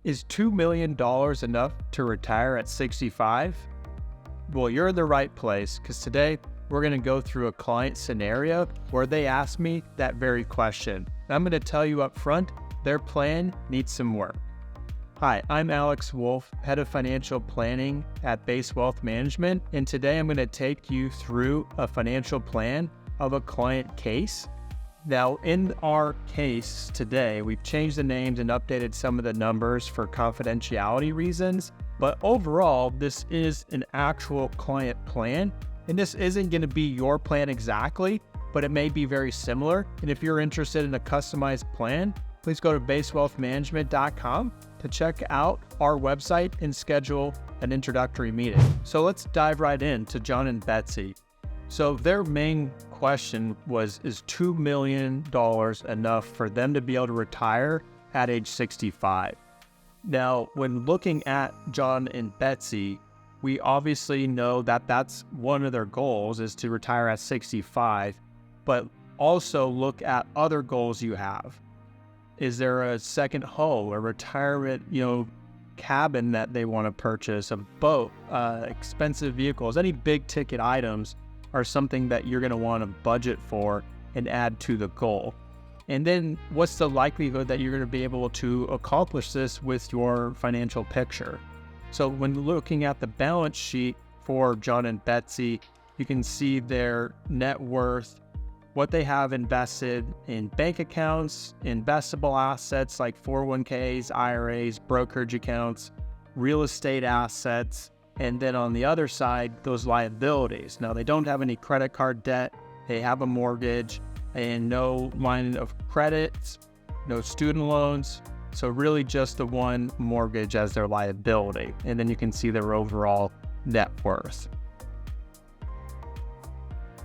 Is $2 million enough to retire at 65? Well, you're in the right place, because today we're going to go through a client scenario where they asked me that very question. I'm going to tell you up front, their plan needs some work. Hi, I'm Alex Wolfe, Head of Financial Planning at Base Wealth Management, and today I'm going to take you through a financial plan of a client case. Now, in our case today, we've changed the names and updated some of the numbers for confidentiality reasons, but overall, this is an actual client plan, and this isn't going to be your plan exactly, but it may be very similar. And if you're interested in a customized plan, please go to basewealthmanagement.com to check out our website and schedule an introductory meeting. So let's dive right into John and Betsy. So their main question was, is $2 million enough for them to be able to retire at age 65? Now, when looking at John and Betsy, we obviously know that that's one of their goals, is to retire at 65, but also look at other goals you have. Is there a second home, a retirement, cabin that they want to purchase, a boat, expensive vehicles, any big ticket items are something that you're going to want to budget for and add to the goal. And then what's the likelihood that you're going to be able to accomplish this with your financial picture? So when looking at the balance sheet for John and Betsy, you can see their net worth, what they have invested in bank accounts, investable assets like 401ks, IRAs, brokerage accounts, real estate assets, and then on the other side, those liabilities. Now, they don't have any credit card debt, they have a mortgage, and no line of credit, no student loans. So really just the one mortgage as their liability. And then you can see their overall net worth.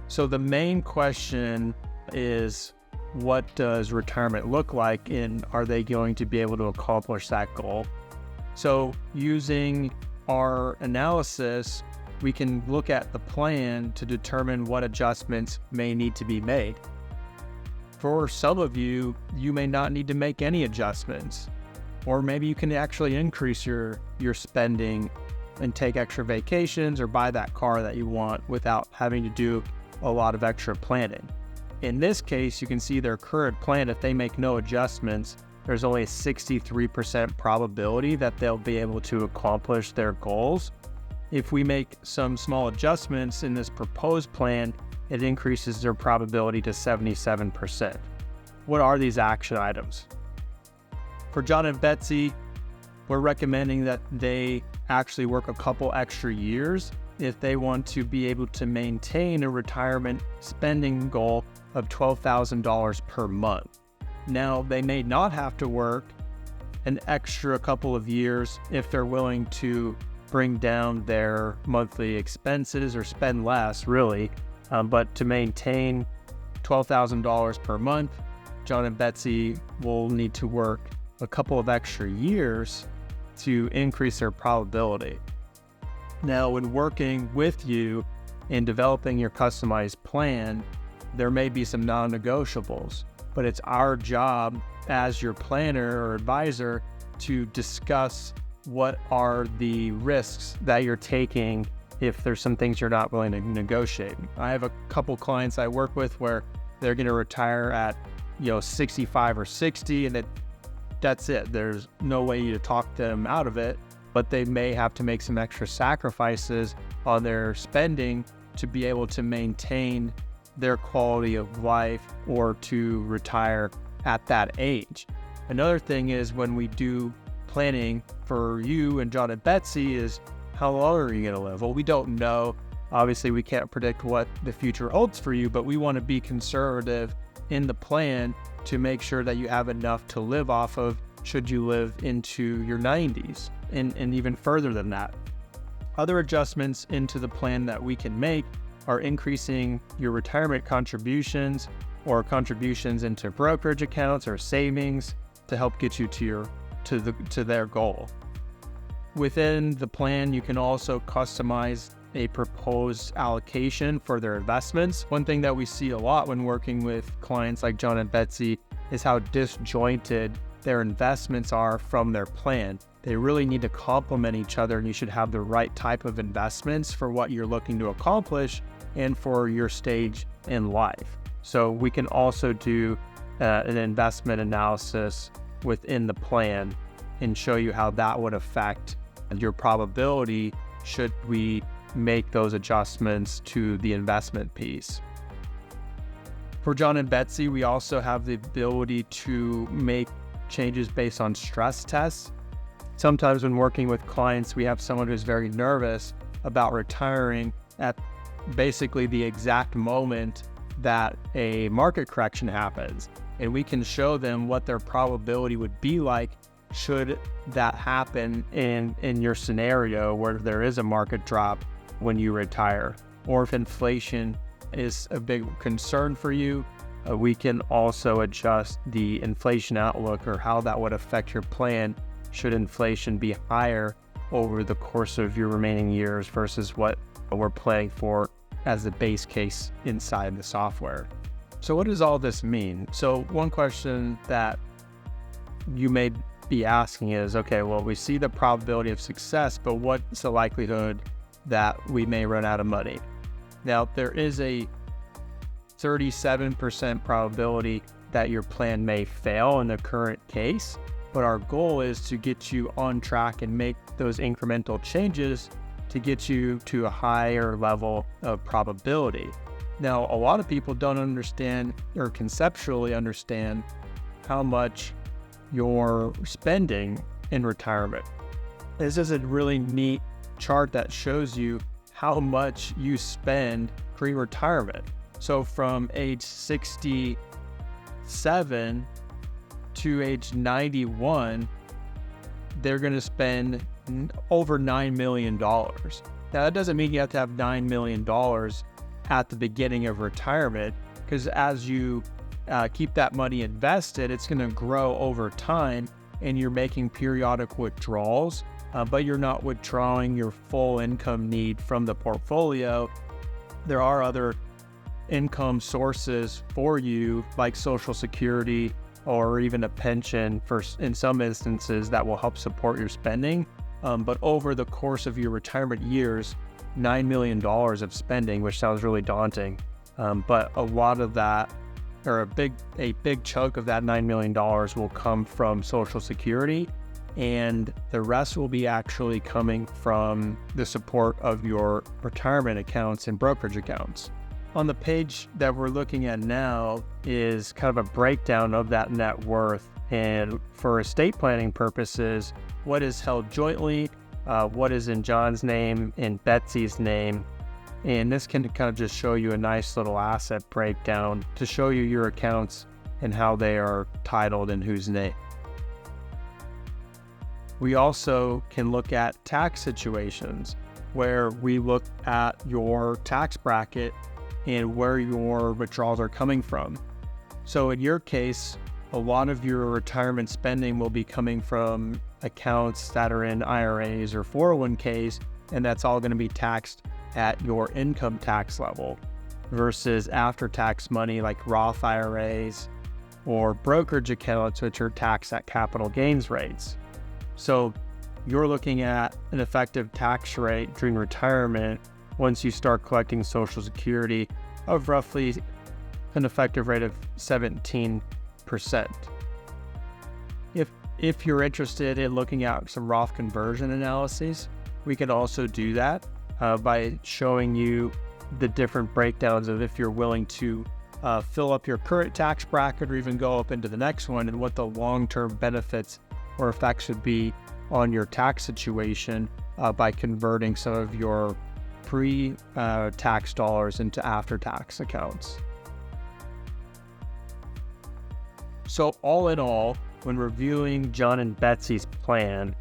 So the main question is, what does retirement look like, and are they going to be able to accomplish that goal? So using our analysis, we can look at the plan to determine what adjustments may need to be made. For some of you, you may not need to make any adjustments, or maybe you can actually increase your spending and take extra vacations or buy that car that you want without having to do a lot of extra planning. In this case, you can see their current plan, if they make no adjustments, there's only a 63% probability that they'll be able to accomplish their goals. If we make some small adjustments in this proposed plan, it increases their probability to 77%. What are these action items? For John and Betsy, we're recommending that they actually work a couple extra years if they want to be able to maintain a retirement spending goal of $12,000 per month. Now, they may not have to work an extra couple of years if they're willing to bring down their monthly expenses or spend less, really. But to maintain $12,000 per month, John and Betsy will need to work a couple of extra years to increase their probability. Now, when working with you in developing your customized plan, there may be some non-negotiables, but it's our job as your planner or advisor to discuss what are the risks that you're taking if there's some things you're not willing to negotiate. I have a couple clients I work with where they're going to retire at 65 or 60, and that's it. There's no way to talk them out of it, but they may have to make some extra sacrifices on their spending to be able to maintain their quality of life or to retire at that age. Another thing is, when we do planning for you and John and Betsy, is how long are you going to live? Well, we don't know. Obviously, we can't predict what the future holds for you, but we want to be conservative in the plan to make sure that you have enough to live off of should you live into your 90s and even further than that. Other adjustments into the plan that we can make are increasing your retirement contributions or contributions into brokerage accounts or savings to help get you to their goal. Within the plan, you can also customize a proposed allocation for their investments. One thing that we see a lot when working with clients like John and Betsy is how disjointed their investments are from their plan. They really need to complement each other, and you should have the right type of investments for what you're looking to accomplish and for your stage in life. So we can also do an investment analysis within the plan and show you how that would affect your probability should we make those adjustments to the investment piece. For John and Betsy, we also have the ability to make changes based on stress tests. Sometimes when working with clients, we have someone who's very nervous about retiring at basically the exact moment that a market correction happens. And we can show them what their probability would be like should that happen in your scenario where there is a market drop when you retire. Or if inflation is a big concern for you, we can also adjust the inflation outlook or how that would affect your plan should inflation be higher over the course of your remaining years versus what we're planning for as the base case inside the software. So what does all this mean? So one question that you may be asking is, okay, well, we see the probability of success, but what's the likelihood that we may run out of money? Now, there is a 37% probability that your plan may fail in the current case, but our goal is to get you on track and make those incremental changes to get you to a higher level of probability. Now, a lot of people don't understand or conceptually understand how much you're spending in retirement. This is a really neat chart that shows you how much you spend pre-retirement. So from age 67 to age 91, they're going to spend over $9 million. Now, that doesn't mean you have to have $9 million at the beginning of retirement, because as you keep that money invested, it's going to grow over time, and you're making periodic withdrawals, but you're not withdrawing your full income need from the portfolio. There are other income sources for you, like Social Security or even a pension in some instances that will help support your spending. But over the course of your retirement years, $9 million of spending, which sounds really daunting, but a lot of that, or a big chunk of that $9 million will come from Social Security, and the rest will be actually coming from the support of your retirement accounts and brokerage accounts. On the page that we're looking at now is kind of a breakdown of that net worth, and for estate planning purposes, what is held jointly, what is in John's name and Betsy's name. And this can kind of just show you a nice little asset breakdown to show you your accounts and how they are titled and whose name. We also can look at tax situations where we look at your tax bracket and where your withdrawals are coming from. So in your case, a lot of your retirement spending will be coming from accounts that are in IRAs or 401ks, and that's all going to be taxed at your income tax level versus after-tax money like Roth IRAs or brokerage accounts, which are taxed at capital gains rates. So you're looking at an effective tax rate during retirement once you start collecting Social Security of roughly an effective rate of 17%. If you're interested in looking at some Roth conversion analyses, we can also do that by showing you the different breakdowns of if you're willing to fill up your current tax bracket or even go up into the next one, and what the long-term benefits or effects would be on your tax situation by converting some of your pre-tax dollars into after-tax accounts. So all in all, when reviewing John and Betsy's plan,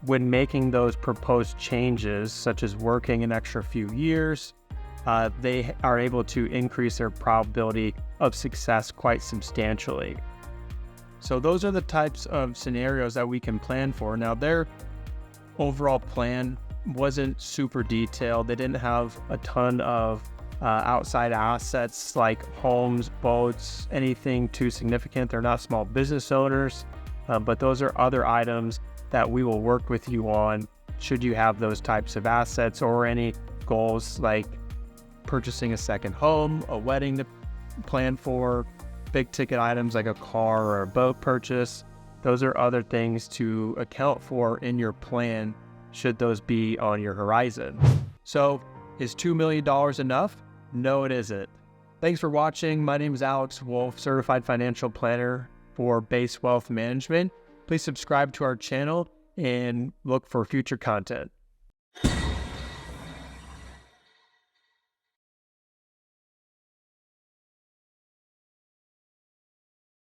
when making those proposed changes, such as working an extra few years, they are able to increase their probability of success quite substantially. So those are the types of scenarios that we can plan for. Now, their overall plan wasn't super detailed. They didn't have a ton of outside assets like homes, boats, anything too significant. They're not small business owners. But those are other items that we will work with you on should you have those types of assets or any goals like purchasing a second home, a wedding to plan for, big ticket items like a car or a boat purchase. Those are other things to account for in your plan should those be on your horizon. So is $2 million enough? No, it isn't. Thanks for watching. My name is Alex Wolfe, Certified Financial Planner for Base Wealth Management. Please subscribe to our channel and look for future content.